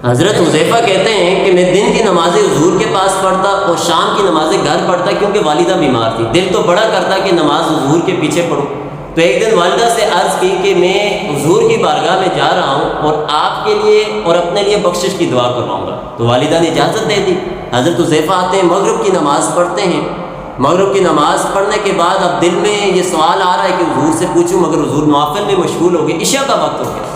حضرت حذیفہ کہتے ہیں کہ میں دن کی نمازیں حضور کے پاس پڑھتا اور شام کی نمازیں گھر پڑھتا، کیونکہ والدہ بیمار تھی۔ دل تو بڑا کرتا کہ نماز حضور کے پیچھے پڑھوں۔ تو ایک دن والدہ سے عرض کی کہ میں حضور کی بارگاہ میں جا رہا ہوں اور آپ کے لیے اور اپنے لیے بخشش کی دعا کرواؤں گا۔ تو والدہ نے اجازت دے دی۔ حضرت حذیفہ آتے ہیں، مغرب کی نماز پڑھتے ہیں۔ مغرب کی نماز پڑھنے کے بعد اب دل میں یہ سوال آ رہا ہے کہ حضور سے پوچھوں، مگر حضور محفل میں مشغول ہو گئے۔ عشاء کا وقت ہو گیا،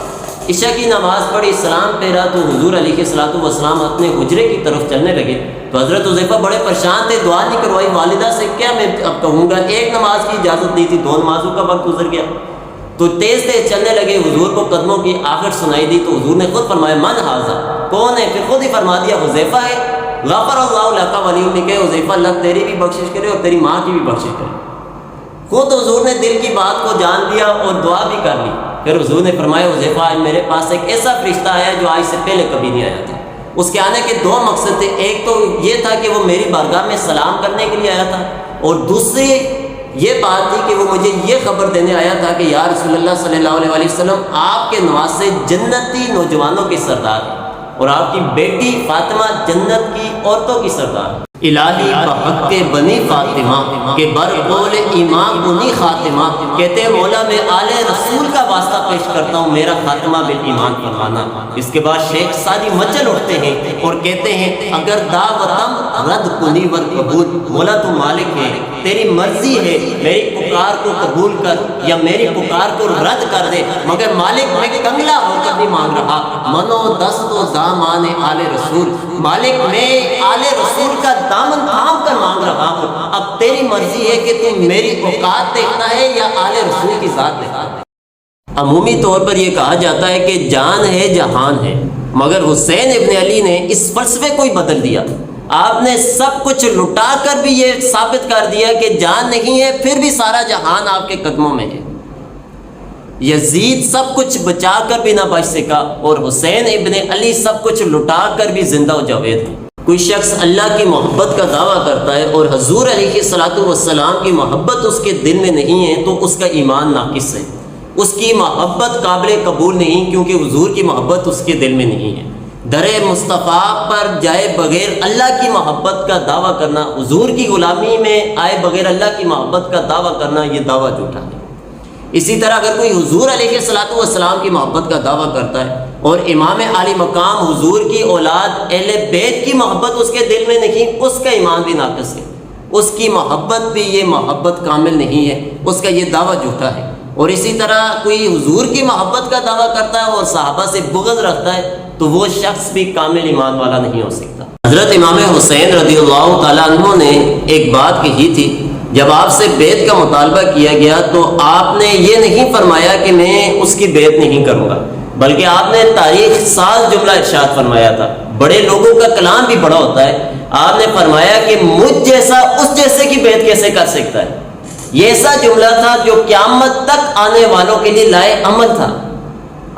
عشاء کی نماز پڑھی، سلام پھیرا تو حضور علیہ الصلوۃ والسلام اپنے حجرے کی طرف چلنے لگے۔ تو حضرت حذیفہ بڑے پریشان تھے، دعا نہیں کروائی والدہ سے، کیا میں اب کہوں گا؟ ایک نماز کی اجازت دی تھی، 2 نمازوں کا وقت گزر گیا۔ تو تیز تیز چلنے لگے، حضور کو قدموں کی آہٹ سنائی دی تو حضور نے خود فرمایا من ھذا، کون ہے؟ پھر خود ہی فرما دیا حذیفہ ہے۔ غفر اللہ لک ولی امک، حذیفہ اللہ تیری بھی بخشش کرے اور تیری ماں کی بھی بخشش کرے۔ خود حضور نے دل کی بات کو جان لیا اور دعا بھی کر لی۔ پھر حضور نے فرمایا حذیفہ آج میرے پاس ایک ایسا فرشتہ آیا جو آج سے پہلے کبھی نہیں آیا تھا۔ اس کے آنے کے 2 مقصد تھے، ایک تو یہ تھا کہ وہ میری بارگاہ میں سلام کرنے کے لیے آیا تھا، اور دوسری یہ بات تھی کہ وہ مجھے یہ خبر دینے آیا تھا کہ یا رسول اللہ صلی اللہ علیہ وسلم، آپ کے نواسے جنتی نوجوانوں کے سردار ہیں اور آپ کی بیٹی فاطمہ جنت کی عورتوں کی سردار۔ الہی بحق بنی فاطمہ کے بر قول ایمان بنی خاتمہ، کہتے ہیں مولا میں آل رسول کا واسطہ پیش کرتا ہوں، میرا خاتمہ بالایمان فرمانا۔ اس کے بعد شیخ ساری مچل اٹھتے ہیں اور کہتے ہیں اگر دعوتم رد کنی ور قبول، مولا تو مالک ہے، تیری مرضی ہے، میری پکار کو قبول کر یا میری پکار کو رد کر دے، مگر مالک میں کنگلا ہو کر نہیں مانگ رہا، منو دست و دامان آل رسول، مالک میں آل رسول کا دامن تھام کر مانگ رہا ہوں، اب تیری مرضی ہے کہ تم میری اوقات دیکھتا ہے یا آل رسول کی ذات دیکھتا ہے۔ عمومی طور پر یہ کہا جاتا ہے کہ جان ہے جہان ہے، مگر حسین ابن علی نے اس فلسفے کو ہی بدل دیا۔ آپ نے سب کچھ لٹا کر بھی یہ ثابت کر دیا کہ جان نہیں ہے، پھر بھی سارا جہان آپ کے قدموں میں ہے۔ یزید سب کچھ بچا کر بھی نہ بچ سکا، اور حسین ابن علی سب کچھ لٹا کر بھی زندہ و جاوید ہے۔ کوئی شخص اللہ کی محبت کا دعویٰ کرتا ہے اور حضور علیہ الصلوۃ والسلام کی محبت اس کے دل میں نہیں ہے تو اس کا ایمان ناقص ہے، اس کی محبت قابل قبول نہیں، کیونکہ حضور کی محبت اس کے دل میں نہیں ہے۔ در مصطفیٰ پر جائے بغیر اللہ کی محبت کا دعویٰ کرنا، حضور کی غلامی میں آئے بغیر اللہ کی محبت کا دعویٰ کرنا، یہ دعویٰ جھوٹا ہے۔ اسی طرح اگر کوئی حضور علیہ الصلوۃ والسلام کی محبت کا دعویٰ کرتا ہے اور امام عالی مقام حضور کی اولاد اہل بیت کی محبت اس کے دل میں نہیں، اس کا ایمان بھی ناقص ہے، اس کی محبت بھی یہ محبت کامل نہیں ہے، اس کا یہ دعویٰ جھوٹا ہے۔ اور اسی طرح کوئی حضور کی محبت کا دعویٰ کرتا ہے اور صحابہ سے بغض رکھتا ہے تو وہ شخص بھی کامل ایمان والا نہیں ہو سکتا۔ حضرت امام حسین رضی اللہ تعالیٰ عنہ نے ایک بات کہی تھی، جب آپ سے بیعت کا مطالبہ کیا گیا تو آپ نے یہ نہیں فرمایا کہ میں اس کی بیعت نہیں کروں گا، بلکہ آپ نے تاریخ ساز جملہ ارشاد فرمایا تھا۔ بڑے لوگوں کا کلام بھی بڑا ہوتا ہے۔ آپ نے فرمایا کہ مجھ جیسا اس جیسے کی بیعت کیسے کر سکتا ہے۔ یہ ایسا جملہ تھا جو قیامت تک آنے والوں کے لیے لائق عمل تھا۔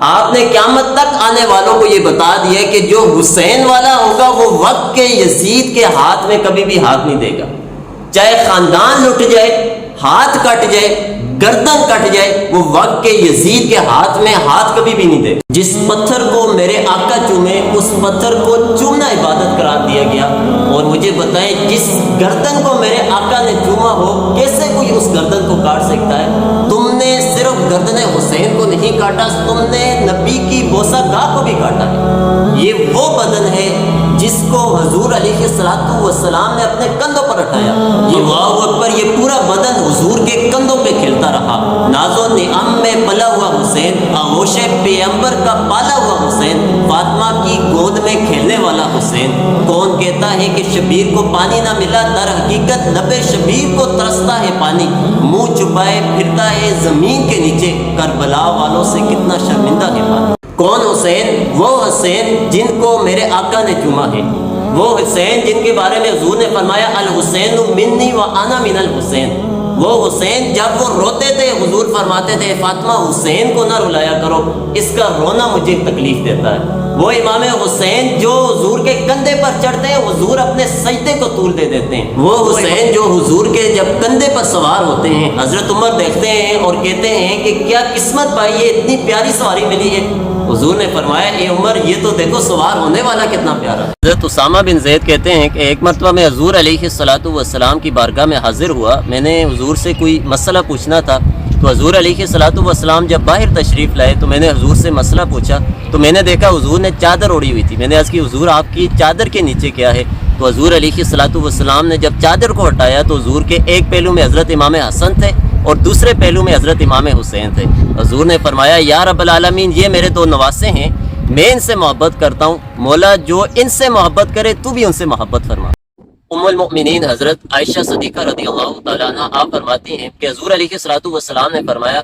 آپ نے قیامت تک آنے والوں کو یہ بتا دیا کہ جو حسین والا ہوگا وہ وقت کے یزید کے ہاتھ میں کبھی بھی ہاتھ نہیں دے گا، چاہے خاندان لٹ جائے، ہاتھ کٹ جائے، گردن کٹ جائے، وہ وقت کے یزید کے ہاتھ میں ہاتھ کبھی بھی نہیں دے گا۔ جس پتھر کو میرے آقا چومے اس پتھر کو چومنا عبادت قرار دیا گیا، اور مجھے بتائیں جس گردن کو میرے آقا نے چوما ہو کیسے کوئی اس گردن کو کاٹ سکتا ہے؟ تم نے صرف گردن حسین کو نہیں کاٹا، تم نے نبی کی بوسہ گاہ کو بھی کاٹا ہے۔ یہ وہ بدن ہے جس کو حضور علیہ الصلوۃ والسلام نے اپنے کندھوں پر اٹھایا۔ یہ اللہ اکبر، یہ پورا بدن حضور کے کندھوں پہ کھیلتا رہا۔ ناز و نعم میں پلا ہوا حسین، آغوش پیغمبر کا پالا ہوا حسین، فاطمہ کی گود میں کھیلنے والا حسین۔ کون کہتا ہے کہ شبیر کو پانی نہ ملا، در حقیقت لب شبیر کو ترستا ہے پانی، منہ چھپائے پھرتا ہے زمین کے نیچے، کربلا والوں سے کتنا شرمندہ ہے پانی۔ کون حسین؟ وہ حسین جن کو میرے آقا نے چوما ہے، وہ حسین جن کے بارے میں حضور نے فرمایا الحسین منی و انا من الحسین۔ وہ حسین جب وہ روتے تھے حضور فرماتے تھے فاطمہ حسین کو نہ رلایا کرو، اس کا رونا مجھے تکلیف دیتا ہے۔ وہ امام حسین جو حضور کے کندھے پر چڑھتے ہیں حضور اپنے سجدے کو طول دے دیتے ہیں. وہ حسین جو حضور کے جب کندھے پر سوار ہوتے ہیں حضرت عمر دیکھتے ہیں اور کہتے ہیں کہ کیا قسمت پائی ہے, اتنی پیاری سواری ملی ہے. حضور نے فرمایا اے عمر یہ تو دیکھو سوار ہونے والا کتنا پیارا. حضرت اسامہ بن زید کہتے ہیں کہ ایک مرتبہ میں حضور علیہ الصلوۃ والسلام کی بارگاہ میں حاضر ہوا. میں نے حضور سے کوئی مسئلہ پوچھنا تھا تو حضور علیہ الصلوۃ والسلام جب باہر تشریف لائے تو میں نے حضور سے مسئلہ پوچھا تو میں نے دیکھا حضور نے چادر اوڑھی ہوئی تھی. میں نے عرض کی حضور آپ کی چادر کے نیچے کیا ہے؟ تو حضور علیہ الصلوۃ والسلام نے جب چادر کو ہٹایا تو حضور کے ایک پہلو میں حضرت امام حسن تھے اور دوسرے پہلو میں حضرت امام حسین تھے. حضور نے فرمایا یا رب العالمین یہ میرے دو نواسے ہیں, میں ان سے محبت کرتا ہوں, مولا جو ان سے محبت کرے تو بھی ان سے محبت فرما. ام المؤمنین حضرت عائشہ صدیقہ رضی اللہ تعالیٰ عنہ آپ فرماتی ہیں کہ حضور علیہ الصلوۃ والسلام نے فرمایا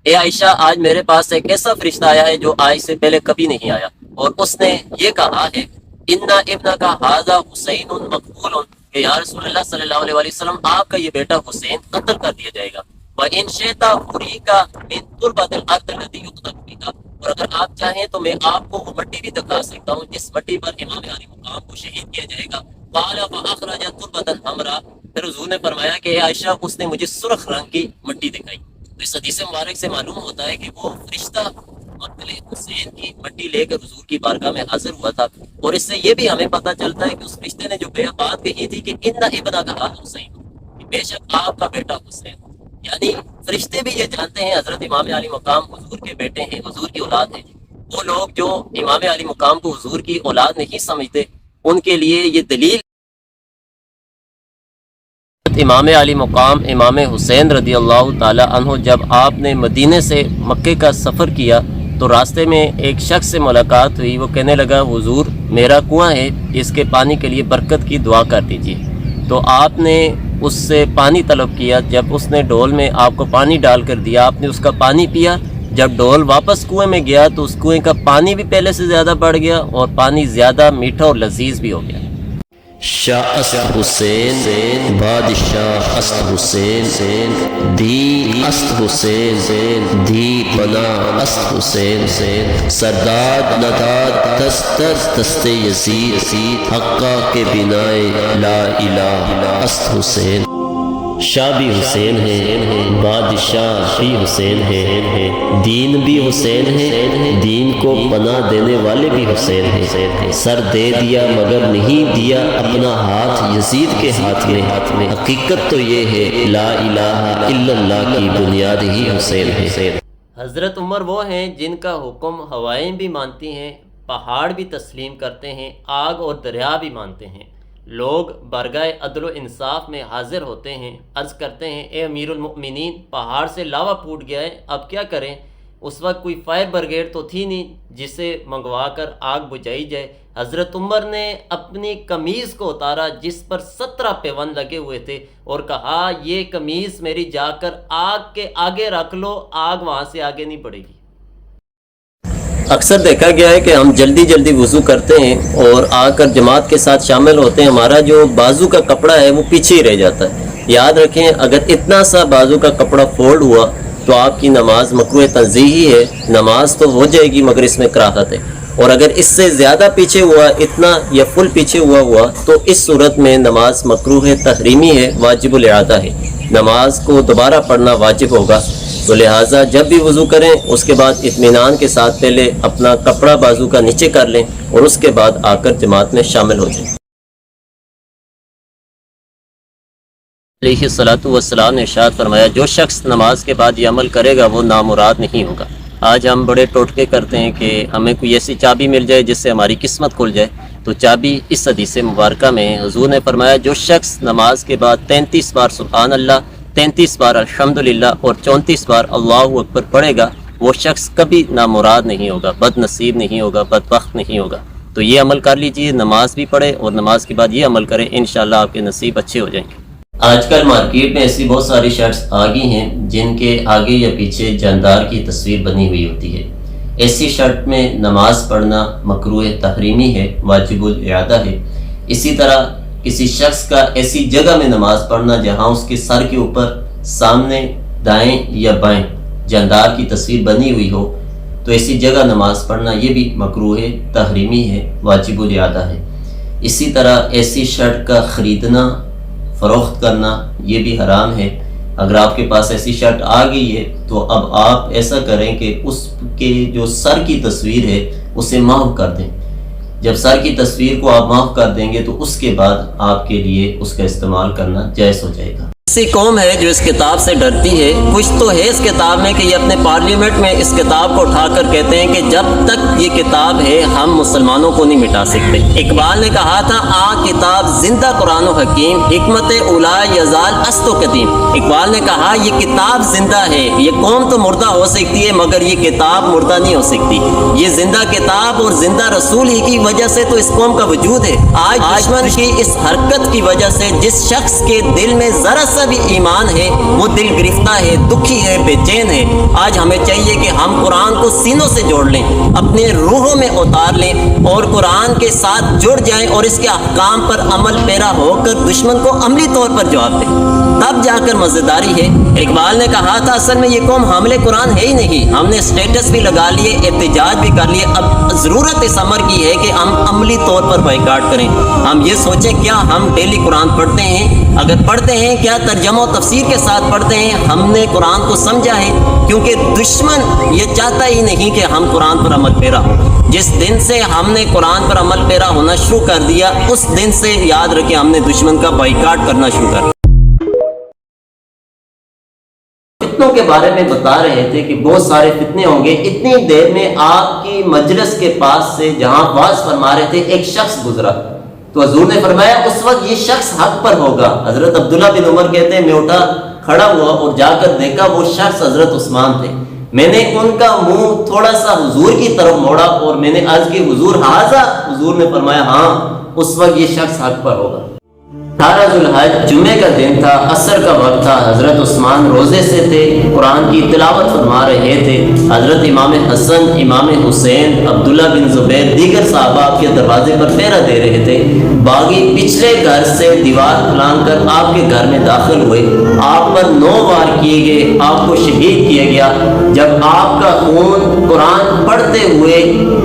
اے عائشہ آج میرے پاس ایک ایسا فرشتہ آیا ہے جو آج سے پہلے کبھی نہیں آیا, اور اس نے یہ کہا ہے ان ابنک ھذا حسین مقبول, کہ یا رسول اللہ صلی اللہ علیہ وسلم آپ کا یہ بیٹا حسین قتل کر دیا جائے گا. وَإِن شِئْتَ أُرِيكَ مِن تُرْبَةِ الْأَرْضِ الَّتِي يُقْتَلُ فِيهَا, اور اگر آپ چاہیں تو میں آپ کو وہ مٹی بھی دکھا سکتا ہوں جس مٹی پر امام علی مقام کو شہید کیا جائے گا. قَالَ فَأَخْرَجَ تُرْبَةً حَمْرَاءَ, پھر حضور نے فرمایا کہ اے عائشہ اس نے مجھے سرخ رنگ کی مٹی دکھائی. تو اس حدیث مبارک سے معلوم ہوتا ہے کہ وہ فرشتہ مقتل حسین کی مٹی لے کر حضور کی بارگاہ میں حاضر ہوا تھا. اور اس سے یہ بھی ہمیں پتہ چلتا ہے کہ اس فرشتے نے جو بات کہی تھی کہ ان ابنک ھذا حسین, بے شک آپ کا بیٹا حسین, یعنی فرشتے بھی یہ جانتے ہیں حضرت امام علی مقام حضور کے بیٹے ہیں, حضور کی اولاد ہیں. وہ لوگ جو امام علی مقام کو حضور کی اولاد نہیں سمجھتے ان کے لیے یہ دلیل. امام علی مقام امام حسین رضی اللہ تعالی عنہ جب آپ نے مدینے سے مکے کا سفر کیا تو راستے میں ایک شخص سے ملاقات ہوئی. وہ کہنے لگا حضور میرا کنواں ہے, اس کے پانی کے لیے برکت کی دعا کر دیجیے. تو آپ نے اس سے پانی طلب کیا. جب اس نے ڈول میں آپ کو پانی ڈال کر دیا آپ نے اس کا پانی پیا. جب ڈول واپس کنویں میں گیا تو اس کنویں کا پانی بھی پہلے سے زیادہ بڑھ گیا اور پانی زیادہ میٹھا اور لذیذ بھی ہو گیا. شاہ اسد حسین بادشاہ اسد حسین دی اسد حسین دی بنا اسد حسین سرداد نداد دستر دست یزید حقہ کے بنائے لا الہ اسد حسین. شاہ بھی حسین ہے, بادشاہ بھی حسین ہے, دین بھی حسین ہے, دین کو پناہ دینے والے بھی حسین ہیں. سر دے دیا مگر نہیں دیا اپنا ہاتھ یزید کے ہاتھ میں. حقیقت تو یہ ہے لا الہ الا اللہ کی بنیاد ہی حسین ہے. حضرت عمر وہ ہیں جن کا حکم ہوائیں بھی مانتی ہیں, پہاڑ بھی تسلیم کرتے ہیں, آگ اور دریا بھی مانتے ہیں. لوگ برگاہ عدل و انصاف میں حاضر ہوتے ہیں, عرض کرتے ہیں اے امیر المؤمنین پہاڑ سے لاوا پھوٹ گیا ہے, اب کیا کریں؟ اس وقت کوئی فائر بریگیڈ تو تھی نہیں جسے منگوا کر آگ بجھائی جائے. حضرت عمر نے اپنی قمیض کو اتارا جس پر 17 پیوند لگے ہوئے تھے اور کہا یہ قمیض میری جا کر آگ کے آگے رکھ لو, آگ وہاں سے آگے نہیں بڑھے گی. اکثر دیکھا گیا ہے کہ ہم جلدی جلدی وضو کرتے ہیں اور آ کر جماعت کے ساتھ شامل ہوتے ہیں, ہمارا جو بازو کا کپڑا ہے وہ پیچھے ہی رہ جاتا ہے. یاد رکھیں اگر اتنا سا بازو کا کپڑا فولڈ ہوا تو آپ کی نماز مکروہ تنزیہی ہے, نماز تو ہو جائے گی مگر اس میں کراہت ہے. اور اگر اس سے زیادہ پیچھے ہوا, اتنا یا فل پیچھے ہوا تو اس صورت میں نماز مکروہ تحریمی ہے, واجب الاعادہ ہے, نماز کو دوبارہ پڑھنا واجب ہوگا. تو لہٰذا جب بھی وضو کریں اس کے بعد اطمینان کے ساتھ پہلے اپنا کپڑا بازو کا نیچے کر لیں اور اس کے بعد آ کر جماعت میں شامل ہو جائیں. علیہ الصلوۃ والسلام نے ارشاد فرمایا جو شخص نماز کے بعد یہ عمل کرے گا وہ نامراد نہیں ہوگا. آج ہم بڑے ٹوٹکے کرتے ہیں کہ ہمیں کوئی ایسی چابی مل جائے جس سے ہماری قسمت کھل جائے. تو چابی اس حدیث مبارکہ میں حضور نے فرمایا جو شخص نماز کے بعد 33 بار سبحان اللہ, 33 بار الحمدللہ اور 34 بار اللہ اکبر پڑھے گا وہ شخص کبھی نامراد نہیں ہوگا, بد نصیب نہیں ہوگا, بدبخت نہیں ہوگا. تو یہ عمل کر لیجئے, نماز بھی پڑھے اور نماز کے بعد یہ عمل کریں, انشاءاللہ آپ کے نصیب اچھے ہو جائیں گے. آج کل مارکیٹ میں ایسی بہت ساری شرٹس آ گئی ہیں جن کے آگے یا پیچھے جاندار کی تصویر بنی ہوئی ہوتی ہے. ایسی شرٹ میں نماز پڑھنا مکروہ تحریمی ہے, واجب الاعادہ ہے. اسی طرح کسی شخص کا ایسی جگہ میں نماز پڑھنا جہاں اس کے سر کے اوپر سامنے دائیں یا بائیں جاندار کی تصویر بنی ہوئی ہو تو ایسی جگہ نماز پڑھنا یہ بھی مکروہ ہے، تحریمی ہے، واجب الاعادہ ہے۔ اسی طرح ایسی شرٹ کا خریدنا فروخت کرنا یہ بھی حرام ہے۔ اگر آپ کے پاس ایسی شرٹ آ گئی ہے تو اب آپ ایسا کریں کہ اس کے جو سر کی تصویر ہے اسے محو کر دیں۔ جب سر کی تصویر کو آپ محو کر دیں گے تو اس کے بعد آپ کے لیے اس کا استعمال کرنا جائز ہو جائے گا۔ ایسی قوم ہے جو اس کتاب سے ڈرتی ہے، کچھ تو ہے اس کتاب میں کہ یہ اپنے پارلیمنٹ میں اس کتاب کو اٹھا کر کہتے ہیں کہ جب تک یہ کتاب ہے ہم مسلمانوں کو نہیں مٹا سکتے۔ اقبال نے کہا تھا کتاب زندہ قرآن و حکیم، حکمت اولا یزال است و قدیم۔ اقبال نے کہا یہ کتاب زندہ ہے، یہ قوم تو مردہ ہو سکتی ہے مگر یہ کتاب مردہ نہیں ہو سکتی۔ یہ زندہ کتاب اور زندہ رسول ہی کی وجہ سے تو اس قوم کا وجود ہے۔ آج دشمن کی اس حرکت کی وجہ سے جس شخص کے دل میں ذرا سا بھی ایمان ہے وہ دل گرفتہ ہے، دکھی ہے، بے چین ہے۔ آج ہمیں چاہیے کہ ہم قرآن کو سینوں سے جوڑ لیں، اپنے روحوں میں اتار لیں اور قرآن کے ساتھ جڑ جائیں اور اس کے احکام پر عمل پیرا ہو کر دشمن کو عملی طور پر جواب دیں، تب جا کر مزیداری ہے۔ اقبال نے کہا تھا اصل میں یہ قوم حامل قرآن ہے ہی نہیں، ہم نے اسٹیٹس بھی لگا لیے، احتجاج بھی کر لیے، اب ضرورت اس امر کی ہے کہ ہم عملی طور پر بائیکاٹ کریں۔ ہم یہ سوچیں کیا ہم ڈیلی قرآن پڑھتے ہیں؟ اگر پڑھتے ہیں کیا ترجمہ و تفسیر کے ساتھ پڑھتے ہیں؟ ہم نے قرآن کو سمجھا ہے؟ کیونکہ دشمن یہ چاہتا ہی نہیں کہ ہم قرآن پر عمل پیرا ہوں۔ جس دن سے ہم نے قرآن پر عمل پیرا ہونا شروع کر دیا اس دن سے یاد رکھیں ہم نے دشمن کا بائیکاٹ کرنا شروع کر دیا۔ فتنوں کے بارے میں بتا رہے تھے کہ بہت سارے فتنے ہوں گے۔ اتنی دیر میں آپ کی مجلس کے پاس سے جہاں واعظ فرما رہے تھے ایک شخص گزرا تو حضور نے فرمایا اس وقت یہ شخص حق پر ہوگا۔ حضرت عبداللہ بن عمر کہتے ہیں میں اٹھا کھڑا ہوا اور جا کر دیکھا وہ شخص حضرت عثمان تھے۔ میں نے ان کا منہ تھوڑا سا حضور کی طرف موڑا اور میں نے عرض کی حضور حاضر؟ حضور نے فرمایا ہاں اس وقت یہ شخص حق پر ہوگا۔ 18 ذوالحج جمعے کا دن تھا، عصر کا وقت تھا، حضرت عثمان روزے سے تھے، قرآن کی تلاوت فرما رہے تھے۔ حضرت امام حسن، امام حسین، عبداللہ بن زبیر، دیگر صحابہ آپ کے دروازے پر پہرا دے رہے تھے۔ باغی پچھلے گھر سے دیوار پھلانگ کر آپ کے گھر میں داخل ہوئے، آپ پر 9 وار کیے گئے، آپ کو شہید کیا گیا۔ جب آپ کا خون قرآن پڑھتے ہوئے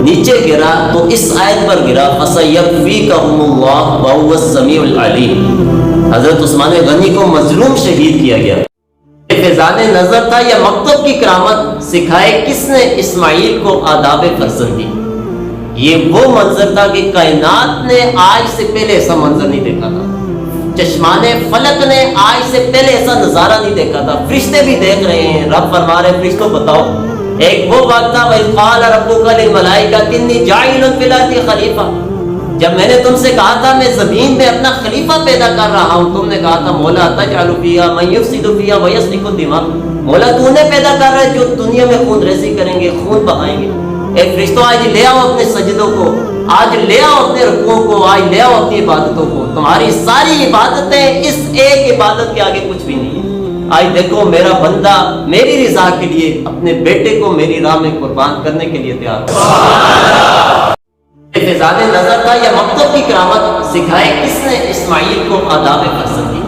نیچے گرا تو اس آیت پر گرا فَسَيَكْفِيكَهُمُ اللَّهُ وَهُوَ السَّمِيعُ الْعَلِيمُ۔ حضرت عثمان غنی کو مظلوم شہید کیا گیا۔ فیضان نظر تھا یا مکتب کی کرامت سکھائے کس نے اسماعیل کو آداب فرزندی۔ یہ وہ منظر تھا کہ کائنات نے آج سے پہلے ایسا منظر نہیں دیکھا تھا، چشمان فلک نے آج سے پہلے ایسا نظارہ نہیں دیکھا تھا۔ فرشتے بھی دیکھ رہے ہیں، رب فرما رہے فرشتوں بتاؤ ایک وہ وقت تھا وَإِذْ قَالَ رَبُّكَ لِلْمَلَائِكَةِ إِنِّي جَاعِلٌ فِي الْأَرْضِ خَلِيفَةً، جب میں نے تم سے کہا تھا میں زمین میں اپنا خلیفہ پیدا کر رہا ہوں، تم نے کہا تھا مولا تجعل فیہا من یفسد فیہا ویسفک الدماء، مولا تو نے پیدا کر رہا ہے جو دنیا میں خون ریزی کریں گے، خون بہائیں گے۔ اے فرشتوں آج لے آؤ اپنے سجدوں کو، آج لے آؤ اپنے رکوعوں کو، آج لے آؤ اپنی عبادتوں کو۔ تمہاری ساری عبادتیں اس ایک عبادت کے آگے کچھ بھی نہیں ہے۔ آج دیکھو میرا بندہ میری رضا کے لیے اپنے بیٹے کو میری راہ میں قربان کرنے کے لیے تیار ہے۔ فیضان نظر تھا یا مکتب کی کرامت سکھائے کس نے اسماعیل کو آداب فرزندی۔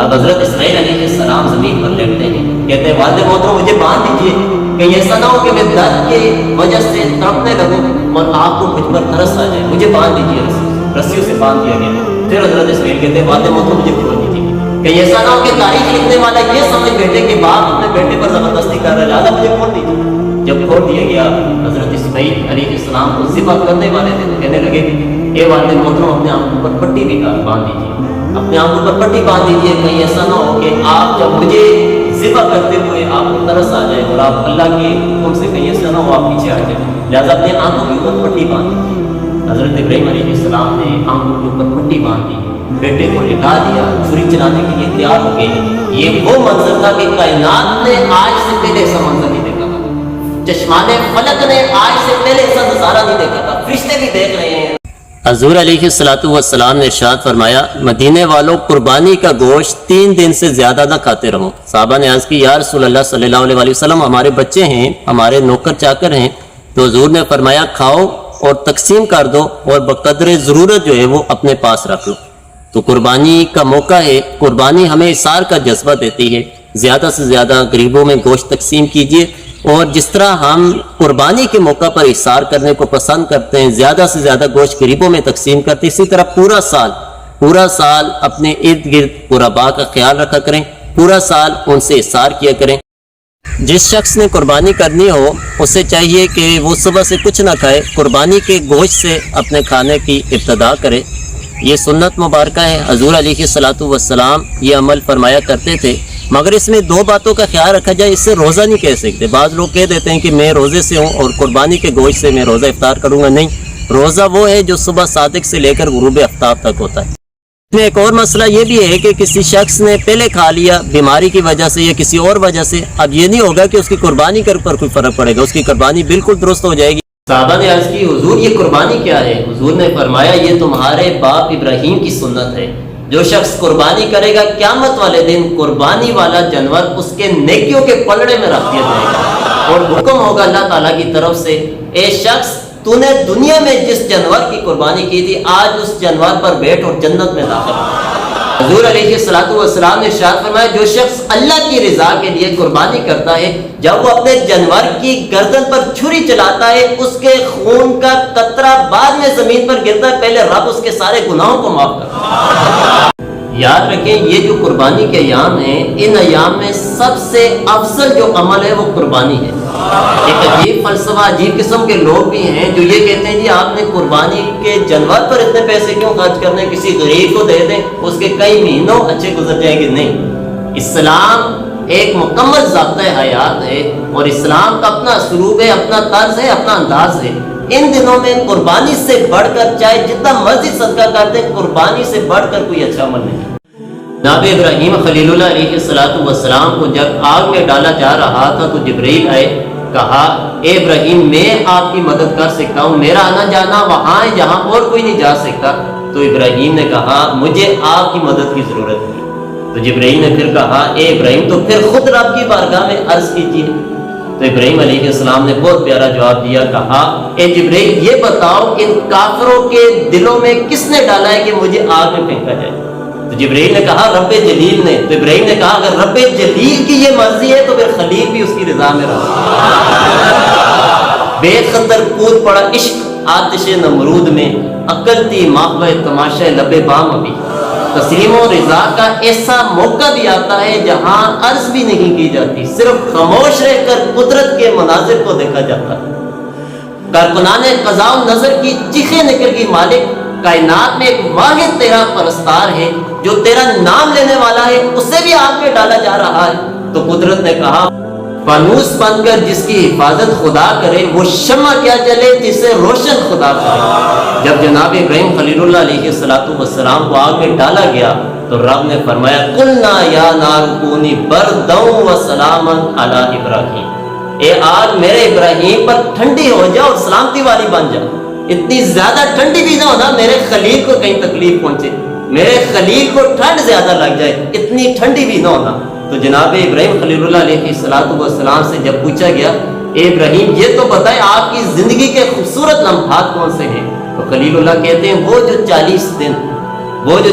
اب حضرت اسماعیل علیہ السلام زمین پر لیٹتے ہیں، کہتے ہیں والد محترم مجھے باندھ دیجیے، کہیں ایسا نہ ہو کہ میں درد کی وجہ سے تڑپنے لگوں اور آپ کو مجھ پر ترس آ جائے، مجھے باندھ دیجیے، رسیوں سے باندھ دیا گیا۔ پھر حضرت اسماعیل کہتے ہیں والد محترم مجھے کھول دیجیے، کہیں ایسا نہ ہو کہ تاریخ لکھنے والا یہ سمجھ بیٹھے کہ باپ اپنے بیٹے پر زبردستی کر رہا ہے، لہٰذا مجھے کھول دیجیے۔ جب کھول دیا گیا حضرت اسماعیل علیہ السلام کو ذبح کرنے والے تھے تو کہنے لگے اے والد محترم اپنے آنکھوں پر پٹی بھی باندھ دیجیے، اپنے آنکھوں پر پٹی باندھ دیجیے، کہیں ایسا نہ ہو کہ آپ جب مجھے ذبح کرتے ہوئے آپ کو ترس آ جائے اور آپ اللہ کے حکم سے کہیں ایسا نہ ہو آپ پیچھے ہٹ جائیں، لہٰذا اپنے آنکھوں کے اوپر پٹی باندھ دیجیے۔ حضرت ابراہیم علیہ السلام نے آنکھوں کے اوپر پٹی باندھ دی، بیٹے کو لٹا دیا، چھری چلانے کے لیے تیار ہو گئے۔ یہ وہ منظر تھا کہ کائنات نے آج سے پہلے ایسا منظر نہیں دیکھا تھا، چشمان فلک نے آج سے پہلے ایسا نظارہ نہیں دیکھا تھا، فرشتے بھی دیکھ رہے ہیں۔ حضور علیہ السلام نے ارشاد فرمایا مدینے والوں قربانی کا گوشت 3 دن سے زیادہ نہ کھاتے رہو۔ صحابہ نے عرض کی یا رسول اللہ صلی اللہ علیہ وسلم ہمارے بچے ہیں، ہمارے نوکر چاکر ہیں، تو حضور نے فرمایا کھاؤ اور تقسیم کر دو اور بقدر ضرورت جو ہے وہ اپنے پاس رکھ لو۔ تو قربانی کا موقع ہے، قربانی ہمیں اثار کا جذبہ دیتی ہے، زیادہ سے زیادہ غریبوں میں گوشت تقسیم کیجیے اور جس طرح ہم قربانی کے موقع پر احسار کرنے کو پسند کرتے ہیں، زیادہ سے زیادہ گوشت غریبوں میں تقسیم کرتے ہیں، اسی طرح پورا سال اپنے ارد گرد قربا کا خیال رکھا کریں، پورا سال ان سے احسار کیا کریں۔ جس شخص نے قربانی کرنی ہو اسے چاہیے کہ وہ صبح سے کچھ نہ کھائے، قربانی کے گوشت سے اپنے کھانے کی ابتدا کرے۔ یہ سنت مبارکہ ہے، حضور علیہ الصلوۃ والسلام یہ عمل فرمایا کرتے تھے، مگر اس میں دو باتوں کا خیال رکھا جائے، اس سے روزہ نہیں کہہ سکتے۔ بعض لوگ کہہ دیتے ہیں کہ میں روزے سے ہوں اور قربانی کے گوشت سے میں روزہ افطار کروں گا، نہیں، روزہ وہ ہے جو صبح صادق سے لے کر غروب آفتاب تک ہوتا ہے۔ اس میں ایک اور مسئلہ یہ بھی ہے کہ کسی شخص نے پہلے کھا لیا بیماری کی وجہ سے یا کسی اور وجہ سے، اب یہ نہیں ہوگا کہ اس کی قربانی کے اوپر کوئی فرق پڑے گا، اس کی قربانی بالکل درست ہو جائے گی۔ صحابہ نے عرض کی حضور یہ قربانی کیا ہے؟ حضور نے فرمایا یہ تمہارے باپ ابراہیم کی سنت ہے، جو شخص قربانی کرے گا قیامت والے دن قربانی والا جانور اس کے نیکیوں کے پلڑے میں رکھ دیا جائے گا، اور حکم ہوگا اللہ تعالیٰ کی طرف سے، اے شخص تو نے دنیا میں جس جانور کی قربانی کی تھی آج اس جانور پر بیٹھ اور جنت میں داخل ہو۔ حضور علیہ الصلوۃ والسلام نے ارشاد فرمایا جو شخص اللہ کی رضا کے لیے قربانی کرتا ہے، جب وہ اپنے جانور کی گردن پر چھری چلاتا ہے اس کے خون کا قطرہ بعد میں زمین پر گرتا ہے، پہلے رب اس کے سارے گناہوں کو معاف کرتا ہے۔ یاد رکھیں یہ جو قربانی کے ایام ہیں، ان ایام میں سب سے افضل جو عمل ہے وہ قربانی ہے۔ ایک عجیب فلسفہ، عجیب قسم کے لوگ بھی ہیں جو یہ کہتے ہیں جی آپ نے قربانی کے جانور پر اتنے پیسے کیوں خرچ کرنے، کسی غریب کو دے دیں اس کے کئی مہینوں اچھے گزر جائیں گے۔ نہیں، اسلام ایک مکمل ضابطۂ حیات ہے، اور اسلام کا اپنا اسلوب ہے، اپنا طرز ہے، اپنا انداز ہے۔ ان دنوں میں قربانی سے بڑھ کر چاہے جتنا مرضی صدقہ کر دیں، قربانی سے بڑھ کر کوئی اچھا عمل نہیں۔ جناب ابراہیم خلیل اللہ علیہ الصلوۃ والسلام کو جب آگ میں ڈالا جا رہا تھا تو جبرائیل آئے، کہا اے ابراہیم میں آپ کی مدد کر سکتا ہوں، میرا آنا جانا وہاں ہے جہاں اور کوئی نہیں جا سکتا۔ تو ابراہیم نے کہا مجھے آپ کی مدد کی ضرورت ہے۔ تو جبرائیل نے پھر کہا اے ابراہیم تو پھر خود رب کی بارگاہ میں عرض کیجیے۔ تو ابراہیم علیہ السلام نے بہت پیارا جواب دیا، کہا اے جبرائیل یہ بتاؤ ان کافروں کے دلوں میں کس نے ڈالا ہے کہ مجھے آگ میں پھینکا جائے؟ تو جبرائیل نے کہا رب جلیل نے۔ تو ابراہیم نے کہا اگر رب جلیل کی یہ مرضی ہے تو پھر خلیل بھی اس کی رضا میں رہا۔ بے خطر کود پڑا عشق آتش نمرود میں، عقل تھی ماہوے تماشا لب بام ابھی۔ تسلیم و رضا کا ایسا موقع بھی آتا ہے جہاں عرض بھی نہیں کی جاتی، صرف خاموش رہ کر قدرت کے مناظر کو دیکھا جاتا ہے۔ کارکنان قضاء و نظر کی چیخیں نکل کی مالک، کائنات میں ایک واحد تیرا پرستار ہے جو تیرا نام لینے والا ہے، اسے بھی آگ میں ڈالا جا رہا ہے۔ تو قدرت نے کہا فانوس بن کر جس کی حفاظت خدا کرے وہ شمع کیا جلے جسے روشن خدا کرے۔ جب جناب ابراہیم خلیل اللہ علیہ الصلوۃ والسلام کو آگ میں ڈالا گیا تو رب نے فرمایا قلنا یا نار کونی بردا وسلاما علی ابراہیم، اے آگ میرے ابراہیم پر ٹھنڈی ہو جا اور سلامتی والی بن جا، اتنی زیادہ ٹھنڈی بھی نہ ہونا میرے خلیل کو کہیں تکلیف پہنچے، میرے خلیل کو ٹھنڈ زیادہ لگ جائے، اتنی ٹھنڈی بھی نہ ہونا۔ تو جناب ابراہیم خلیل اللہ علیہ الصلوۃ والسلام سے جب پوچھا گیا اے ابراہیم یہ تو بتائیں آپ کی زندگی کے خوبصورت لمحات کون سے ہیں؟ تو خلیل اللہ کہتے ہیں وہ جو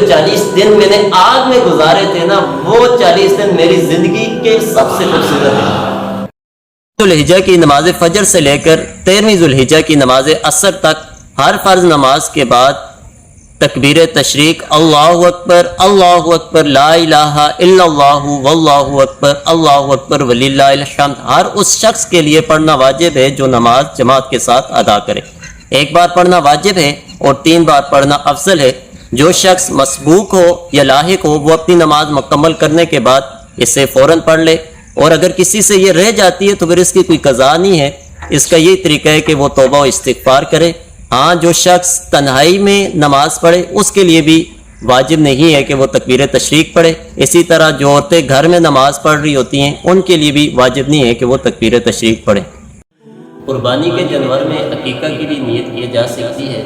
40 دن میں نے آگ میں گزارے تھے نا، وہ 40 دن میری زندگی کے سب سے خوبصورت ہیں۔ ذوالحجہ کی نماز فجر سے لے کر 13ویں ذوالحجہ کی نماز عصر تک ہر فرض نماز کے بعد تکبیر تشریق اللہ اکبر لا الہ الا اللہ واللہ اکبر وللہ الحمد ہر اس شخص کے لیے پڑھنا واجب ہے جو نماز جماعت کے ساتھ ادا کرے۔ ایک بار پڑھنا واجب ہے اور 3 بار پڑھنا افضل ہے۔ جو شخص مسبوق ہو یا لاحق ہو وہ اپنی نماز مکمل کرنے کے بعد اسے فوراً پڑھ لے، اور اگر کسی سے یہ رہ جاتی ہے تو پھر اس کی کوئی قضا نہیں ہے، اس کا یہ طریقہ ہے کہ وہ توبہ و استغفار کرے۔ ہاں جو شخص تنہائی میں نماز پڑھے اس کے لیے بھی واجب نہیں ہے کہ وہ تکبیر تشریق پڑھے، اسی طرح جو عورتیں گھر میں نماز پڑھ رہی ہوتی ہیں ان کے لیے بھی واجب نہیں ہے کہ وہ تکبیر تشریق پڑھیں۔ قربانی کے جانور میں عقیقہ کی بھی نیت کی جا سکتی ہے۔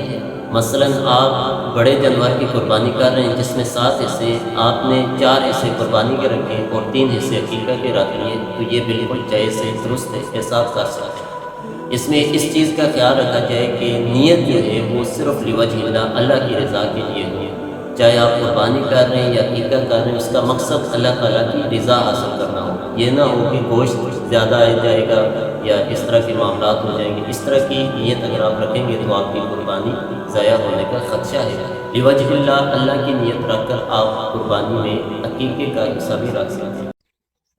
مثلا آپ بڑے جانور کی قربانی کر رہے ہیں جس میں 7 حصے آپ نے 4 حصے قربانی کے رکھے اور 3 حصے عقیقہ کے رکھ لیے، تو یہ بالکل جائز ہے، درست ہے، ایسا آپ کر سکتے ہیں۔ اس میں اس چیز کا خیال رکھا جائے کہ نیت جو ہے وہ صرف لوجہ اللہ، اللہ کی رضا کے لیے ہو، چاہے آپ قربانی کر رہے ہیں یا عقیقہ کر رہے ہیں، اس کا مقصد اللہ تعالیٰ کی رضا حاصل کرنا ہو۔ یہ نہ ہو کہ گوشت زیادہ آ جائے گا یا اس طرح کے معاملات ہو جائیں گے، اس طرح کی نیت اگر آپ رکھیں گے تو آپ کی قربانی ضائع ہونے کا خدشہ ہے۔ بوجہ اللہ، اللہ کی نیت رکھ کر آپ قربانی میں عقیقے کا حصہ بھی رکھ سکتے ہیں۔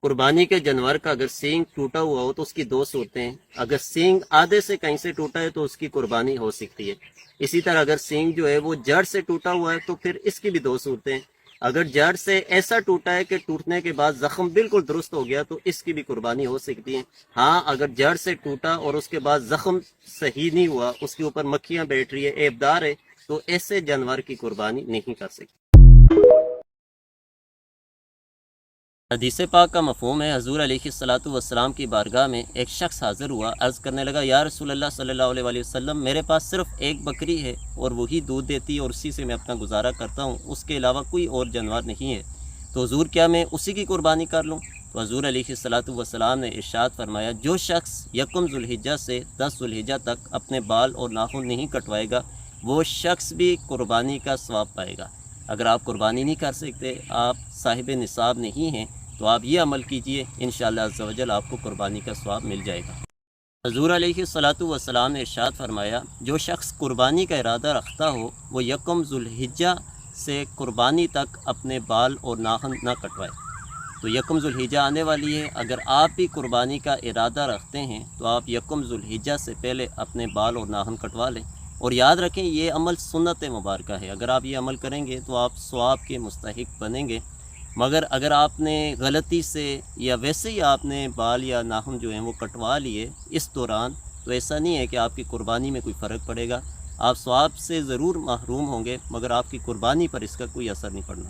قربانی کے جانور کا اگر سینگ ٹوٹا ہوا ہو تو اس کی دو صورتیں ہیں، اگر سینگ آدھے سے کہیں سے ٹوٹا ہے تو اس کی قربانی ہو سکتی ہے۔ اسی طرح اگر سینگ جو ہے وہ جڑ سے ٹوٹا ہوا ہے تو پھر اس کی بھی دو صورتیں ہیں، اگر جڑ سے ایسا ٹوٹا ہے کہ ٹوٹنے کے بعد زخم بالکل درست ہو گیا تو اس کی بھی قربانی ہو سکتی ہے۔ ہاں اگر جڑ سے ٹوٹا اور اس کے بعد زخم صحیح نہیں ہوا، اس کے اوپر مکھیاں بیٹھ رہی ہے، ایبدار ہے، تو ایسے جانور کی قربانی نہیں کر سکتی۔ حدیث پاک کا مفہوم ہے، حضور علیہ الصلاۃ والسلام کی بارگاہ میں ایک شخص حاضر ہوا، عرض کرنے لگا، یا رسول اللہ صلی اللہ علیہ وآلہ وسلم، میرے پاس صرف ایک بکری ہے اور وہی دودھ دیتی ہے اور اسی سے میں اپنا گزارا کرتا ہوں، اس کے علاوہ کوئی اور جانور نہیں ہے، تو حضور کیا میں اسی کی قربانی کر لوں؟ تو حضور علیہ الصلاۃ والسلام نے ارشاد فرمایا، جو شخص یکم ذوالحجہ سے 10 ذوالحجہ تک اپنے بال اور ناخن نہیں کٹوائے گا، وہ شخص بھی قربانی کا ثواب پائے گا۔ اگر آپ قربانی نہیں کر سکتے، آپ صاحب نصاب نہیں ہیں، تو آپ یہ عمل کیجئے، انشاءاللہ عز و جل آپ کو قربانی کا ثواب مل جائے گا۔ حضور علیہ الصلاۃ والسلام نے ارشاد فرمایا، جو شخص قربانی کا ارادہ رکھتا ہو وہ یکم ذوالحجہ سے قربانی تک اپنے بال اور ناخن نہ کٹوائے۔ تو یکم ذوالحجہ آنے والی ہے، اگر آپ بھی قربانی کا ارادہ رکھتے ہیں تو آپ یکم ذوالحجہ سے پہلے اپنے بال اور ناخن کٹوا لیں، اور یاد رکھیں یہ عمل سنت مبارکہ ہے، اگر آپ یہ عمل کریں گے تو آپ ثواب کے مستحق بنیں گے۔ مگر اگر آپ نے غلطی سے یا ویسے ہی آپ نے بال یا ناخن جو ہیں وہ کٹوا لیے اس دوران، تو ایسا نہیں ہے کہ آپ کی قربانی میں کوئی فرق پڑے گا، آپ ثواب سے ضرور محروم ہوں گے مگر آپ کی قربانی پر اس کا کوئی اثر نہیں پڑنا۔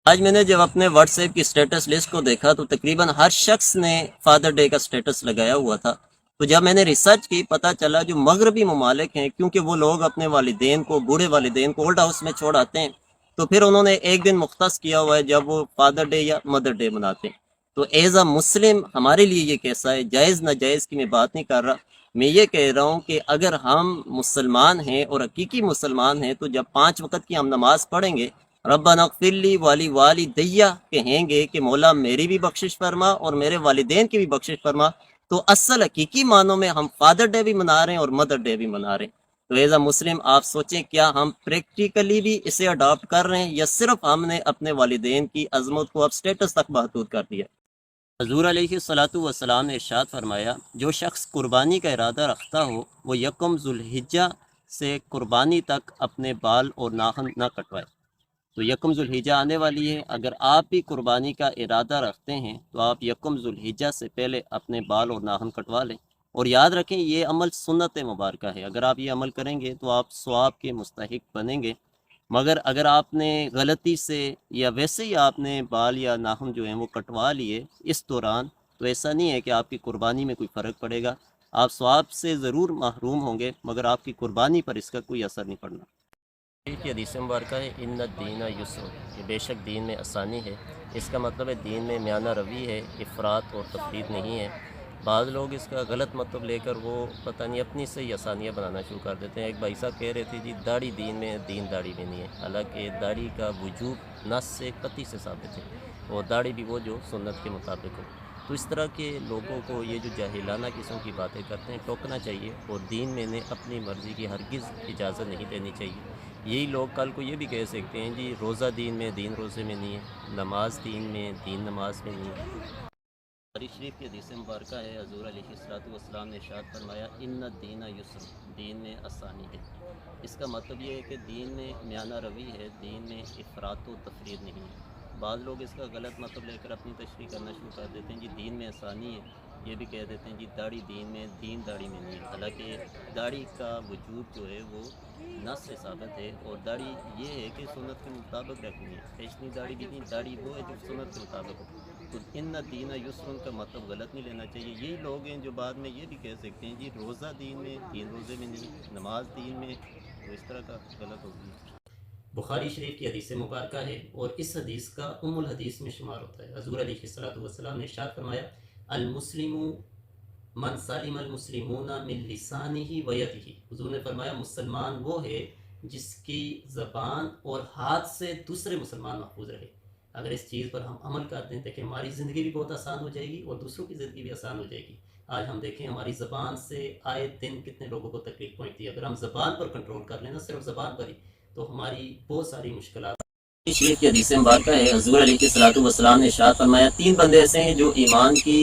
آج میں نے جب اپنے واٹس ایپ کی سٹیٹس لسٹ کو دیکھا تو تقریباً ہر شخص نے فادر ڈے کا سٹیٹس لگایا ہوا تھا، تو جب میں نے ریسرچ کی پتہ چلا جو مغربی ممالک ہیں، کیونکہ وہ لوگ اپنے والدین کو، بوڑھے والدین کو اولڈ ہاؤس میں چھوڑ آتے ہیں، تو پھر انہوں نے ایک دن مختص کیا ہوا ہے جب وہ فادر ڈے یا مدر ڈے مناتے ہیں۔ تو ایز اے مسلم ہمارے لیے یہ کیسا ہے؟ جائز ناجائز کی میں بات نہیں کر رہا، میں یہ کہہ رہا ہوں کہ اگر ہم مسلمان ہیں اور حقیقی مسلمان ہیں تو جب 5 وقت کی ہم نماز پڑھیں گے، ربنا اغفر لی والی والدیہ کہیں گے کہ مولا میری بھی بخشش فرما اور میرے والدین کی بھی بخشش فرما، تو اصل حقیقی معنوں میں ہم فادر ڈے بھی منا رہے ہیں اور مدر ڈے بھی منا رہے ہیں۔ تو ایز اے مسلم آپ سوچیں کیا ہم پریکٹیکلی بھی اسے اڈاپٹ کر رہے ہیں یا صرف ہم نے اپنے والدین کی عظمت کو اب سٹیٹس تک محدود کر دیا؟ حضور علیہ الصلاۃ والسلام نے ارشاد فرمایا، جو شخص قربانی کا ارادہ رکھتا ہو وہ یکم ذوالحجہ سے قربانی تک اپنے بال اور ناخن نہ کٹوائے۔ تو یکم ذوالحجہ آنے والی ہے، اگر آپ بھی قربانی کا ارادہ رکھتے ہیں تو آپ یکم ذوالحجہ سے پہلے اپنے بال اور ناخن کٹوا لیں، اور یاد رکھیں یہ عمل سنت مبارکہ ہے، اگر آپ یہ عمل کریں گے تو آپ ثواب کے مستحق بنیں گے۔ مگر اگر آپ نے غلطی سے یا ویسے ہی آپ نے بال یا ناخن جو ہیں وہ کٹوا لیے اس دوران، تو ایسا نہیں ہے کہ آپ کی قربانی میں کوئی فرق پڑے گا، آپ ثواب سے ضرور محروم ہوں گے مگر آپ کی قربانی پر اس کا کوئی اثر نہیں پڑنا۔ کی حدیث مبارکہ ہے، ان الدین یسر، کہ بے شک دین میں آسانی ہے، اس کا مطلب ہے دین میں میانہ روی ہے، افراط اور تفریط نہیں ہے۔ بعض لوگ اس کا غلط مطلب لے کر وہ پتہ نہیں اپنی سے ہی آسانیاں بنانا شروع کر دیتے ہیں۔ ایک بھائی صاحب کہہ رہے تھے جی داڑھی دین میں، دین داڑھی میں نہیں ہے، حالانکہ داڑھی کا وجوب نص سے قطعی سے ثابت ہے، اور داڑھی بھی وہ جو سنت کے مطابق ہو۔ تو اس طرح کے لوگوں کو یہ جو جاہلانہ قسم کی باتیں کرتے ہیں ٹوکنا چاہیے، اور دین میں نے اپنی مرضی کی ہرگز اجازت نہیں دینی چاہیے۔ یہی لوگ کل کو یہ بھی کہہ سکتے ہیں جی روزہ دین میں، دین روزے میں نہیں ہے، نماز دین میں، دین نماز میں نہیں ہے۔ بخاری شریف کی حدیث مبارکہ ہے، حضور علیہ الصلوۃ والسلام نے ارشاد فرمایا، ان الدین یسر، دین میں آسانی ہے۔ اس کا مطلب یہ ہے کہ دین میں میانہ روی ہے، دین میں افراط و تفریط نہیں ہے۔ بعض لوگ اس کا غلط مطلب لے کر اپنی تشریح کرنا شروع کر دیتے ہیں جی دین میں آسانی ہے، یہ بھی کہہ دیتے ہیں جی داڑھی دین میں، دین داڑھی میں نہیں ہے، حالانکہ داڑھی کا وجود جو ہے وہ نص سے ثابت ہے، اور داڑھی یہ ہے کہ سنت کے مطابق رکھنی ہے، پیشنی داڑھی بھی نہیں، داڑھی وہ ہے جو سنت کے مطابق ہو۔ تو ان دین یسر کا مطلب غلط نہیں لینا چاہیے۔ یہی لوگ ہیں جو بعد میں یہ بھی کہہ سکتے ہیں جی روزہ دین میں، دین روزے میں نہیں، نماز دین میں، تو اس طرح کا غلط ہوگی۔ بخاری شریف کی حدیث مبارکہ ہے اور اس حدیث کا ام الحدیث میں شمار ہوتا ہے۔ حضور علیہ الصلوۃ والسلام نے ارشاد فرمایا، المسلم من سلم المسلمون من لسانہ و یدہ، حضور نے فرمایا مسلمان وہ ہے جس کی زبان اور ہاتھ سے دوسرے مسلمان محفوظ رہے۔ اگر اس چیز پر ہم عمل کرتے ہیں تو کہ ہماری زندگی بھی بہت آسان ہو جائے گی اور دوسروں کی زندگی بھی آسان ہو جائے گی۔ آج ہم دیکھیں ہماری زبان سے آئے دن کتنے لوگوں کو تکلیف پہنچتی ہے. اگر ہم زبان پر کنٹرول کر لیں نا، صرف زبان پر ہی، تو ہماری بہت ساری مشکلات. شریف کی حدیث مبارکہ ہے، حضور علیہ الصلوۃ والسلام نے ارشاد فرمایا 3 بندے ایسے ہیں جو ایمان کی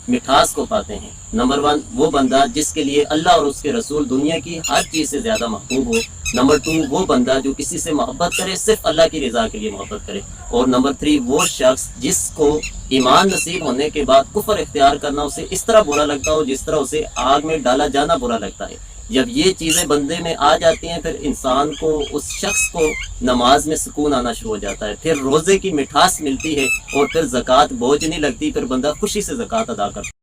مٹھاس کو پاتے ہیں. نمبر 1 وہ بندہ جس کے لیے اللہ اور اس کے رسول دنیا کی ہر چیز سے زیادہ محبوب ہو. نمبر 2 وہ بندہ جو کسی سے محبت کرے صرف اللہ کی رضا کے لیے محبت کرے. اور نمبر 3 وہ شخص جس کو ایمان نصیب ہونے کے بعد کفر اختیار کرنا اسے اس طرح برا لگتا ہو جس طرح اسے آگ میں ڈالا جانا برا لگتا ہے. جب یہ چیزیں بندے میں آ جاتی ہیں پھر انسان کو، اس شخص کو نماز میں سکون آنا شروع ہو جاتا ہے، پھر روزے کی مٹھاس ملتی ہے، اور پھر زکوٰۃ بوجھ نہیں لگتی، پھر بندہ خوشی سے زکوٰۃ ادا کرتا ہے.